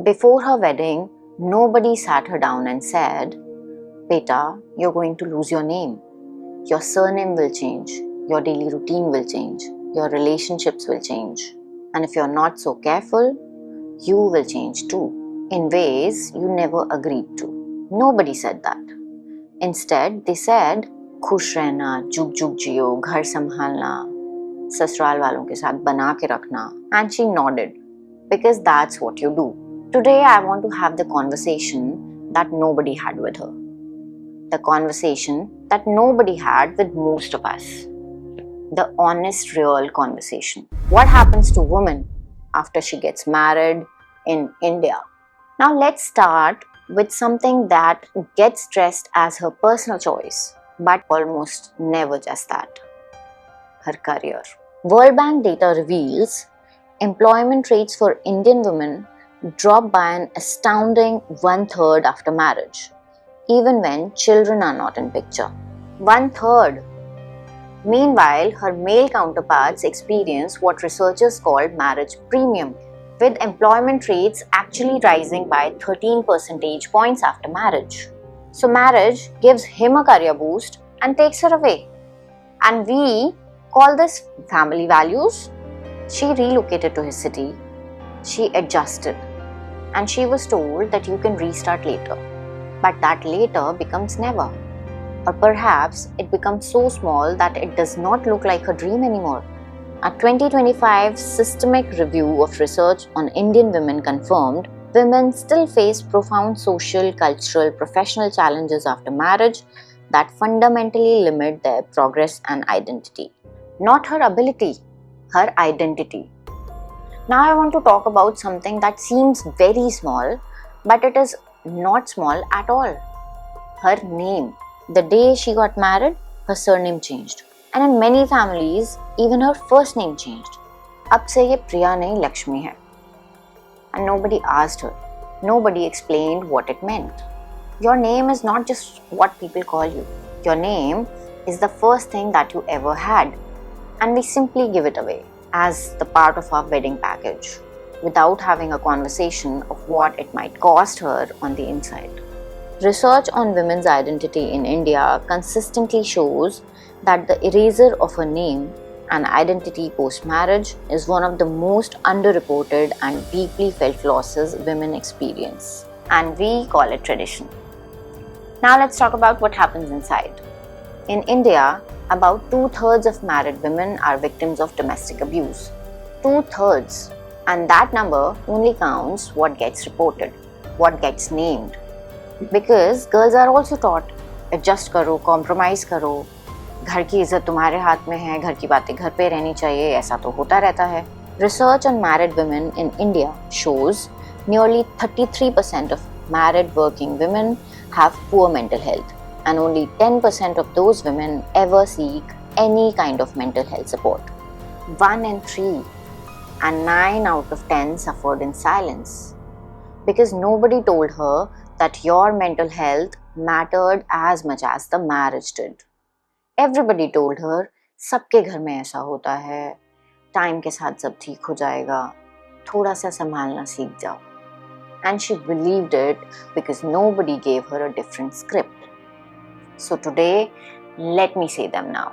Before her wedding, nobody sat her down and said, Beta, you're going to lose your name. Your surname will change. Your daily routine will change. Your relationships will change. And if you're not so careful, you will change too, in ways you never agreed to. Nobody said that. Instead, they said, खुश रहना, जुग जुग जियो, घर संभालना, ससुराल वालों के साथ बना के रखना. And she nodded, because that's what you do. Today I want to have the conversation that nobody had with her. The conversation that nobody had with most of us. The honest, real conversation. What happens to women after she gets married in India? Now let's start with something that gets stressed as her personal choice, but almost never just that. Her career. World Bank data reveals employment rates for Indian women drop by an astounding 1/3 after marriage, even when children are not in picture. 1/3. Meanwhile, her male counterparts experience what researchers call marriage premium, with employment rates actually rising by 13 percentage points after marriage. So marriage gives him a career boost and takes her away. And we call this family values. She relocated to his city. She adjusted. And she was told that you can restart later. But that later becomes never. Or perhaps it becomes so small that it does not look like a dream anymore. A 2025 systemic review of research on Indian women confirmed women still face profound social, cultural, professional challenges after marriage that fundamentally limit their progress and identity. Not her ability, her identity. Now I want to talk about something that seems very small, but it is not small at all. Her name. The day she got married, her surname changed. And in many families, even her first name changed. अब से ये प्रिया नहीं लक्ष्मी है. And nobody asked her. Nobody explained what it meant. Your name is not just what people call you. Your name is the first thing that you ever had. And we simply give it away as the part of our wedding package, without having a conversation of what it might cost her on the inside. Research on women's identity in India consistently shows that the erasure of a name and identity post-marriage is one of the most underreported and deeply felt losses women experience. And we call it tradition. Now let's talk about what happens inside. In India, about 2/3 of married women are victims of domestic abuse. 2/3. And that number only counts what gets reported, what gets named. Because girls are also taught, adjust करो, compromise करो, घर की इज्जत तुम्हारे हाथ में है, घर की बातें घर पे रहनी चाहिए, ऐसा तो होता रहता है. Research on married women in India shows nearly 33% of married working women have poor mental health, and only 10% of those women ever seek any kind of mental health support. 1 in 3 and 9 out of 10 suffered in silence because nobody told her that your mental health mattered as much as the marriage did. Everybody told her, सबके घर में ऐसा होता है, time के साथ सब ठीक हो जाएगा, थोड़ा सा संभालना सीख जाओ. And she believed it because nobody gave her a different script. So today, let me say them now.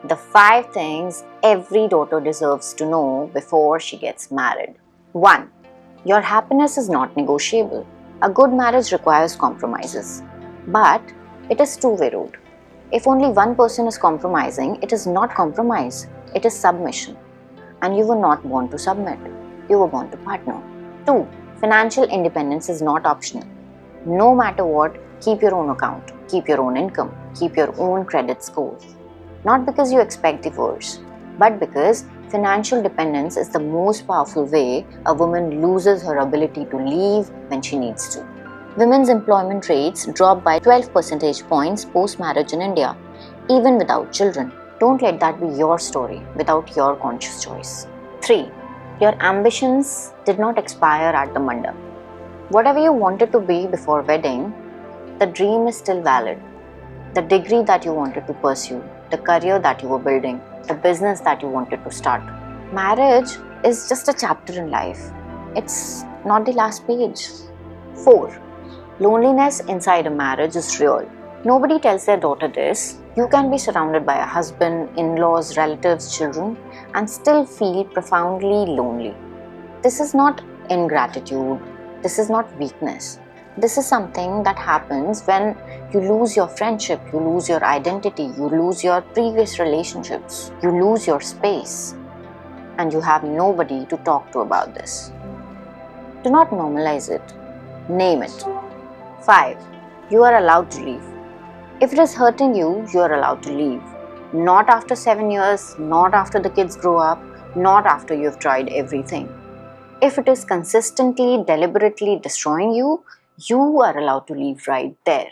The 5 things every daughter deserves to know before she gets married. 1. Your happiness is not negotiable. A good marriage requires compromises. But it is two-way road. If only one person is compromising, it is not compromise. It is submission. And you were not born to submit. You were born to partner. 2. Financial independence is not optional. No matter what, keep your own account, keep your own income, keep your own credit score. Not because you expect divorce, but because financial dependence is the most powerful way a woman loses her ability to leave when she needs to. Women's employment rates drop by 12 percentage points post-marriage in India, even without children. Don't let that be your story without your conscious choice. 3. Your ambitions did not expire at the mandap. Whatever you wanted to be before wedding, the dream is still valid. The degree that you wanted to pursue, the career that you were building, the business that you wanted to start. Marriage is just a chapter in life. It's not the last page. 4. Loneliness inside a marriage is real. Nobody tells their daughter this. You can be surrounded by a husband, in-laws, relatives, children, and still feel profoundly lonely. This is not ingratitude. This is not weakness. This is something that happens when you lose your friendship, you lose your identity, you lose your previous relationships, you lose your space, and you have nobody to talk to about this. Do not normalize it. Name it. 5. You are allowed to leave. If it is hurting you, you are allowed to leave. Not after 7 years, not after the kids grow up, not after you have tried everything. If it is consistently, deliberately destroying you, you are allowed to leave right there.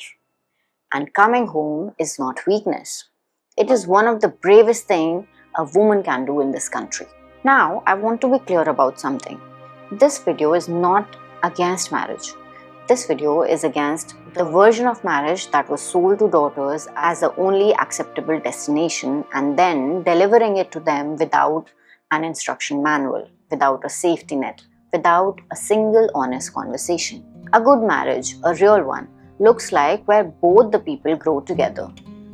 And coming home is not weakness. It is one of the bravest things a woman can do in this country. Now, I want to be clear about something. This video is not against marriage. This video is against the version of marriage that was sold to daughters as the only acceptable destination and then delivering it to them without an instruction manual, without a safety net, without a single honest conversation. A good marriage, a real one, looks like where both the people grow together,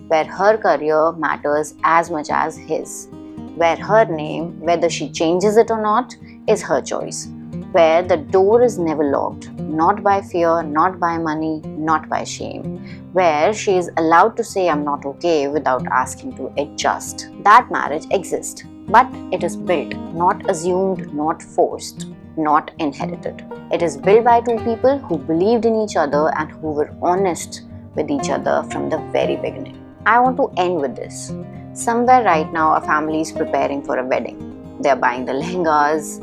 where her career matters as much as his, where her name, whether she changes it or not, is her choice, where the door is never locked, not by fear, not by money, not by shame, where she is allowed to say I'm not okay without asking to adjust. That marriage exists, but it is built, not assumed, not forced, not inherited. It is built by two people who believed in each other and who were honest with each other from the very beginning. I want to end with this. Somewhere right now, a family is preparing for a wedding. They are buying the lehengas,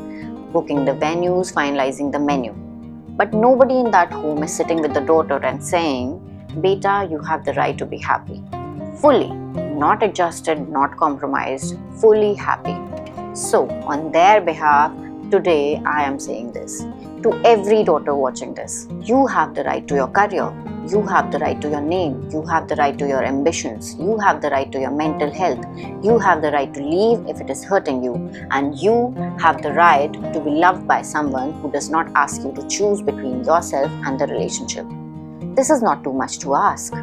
booking the venues, finalizing the menu. But nobody in that home is sitting with the daughter and saying, Beta, you have the right to be happy. Fully, not adjusted, not compromised, fully happy. So, on their behalf, today I am saying this. To every daughter watching this, you have the right to your career. You have the right to your name. You have the right to your ambitions. You have the right to your mental health. You have the right to leave if it is hurting you. And you have the right to be loved by someone who does not ask you to choose between yourself and the relationship. This is not too much to ask.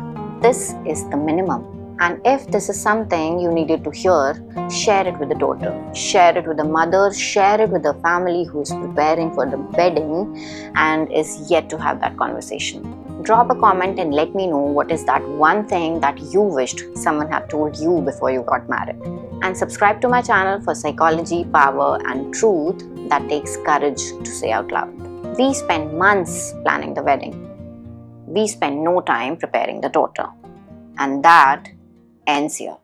This is the minimum. And if this is something you needed to hear, share it with the daughter, share it with the mother, share it with the family who is preparing for the wedding and is yet to have that conversation. Drop a comment and let me know what is that one thing that you wished someone had told you before you got married. And subscribe to my channel for psychology, power and truth that takes courage to say out loud. We spend months planning the wedding. We spend no time preparing the daughter. And that ends here.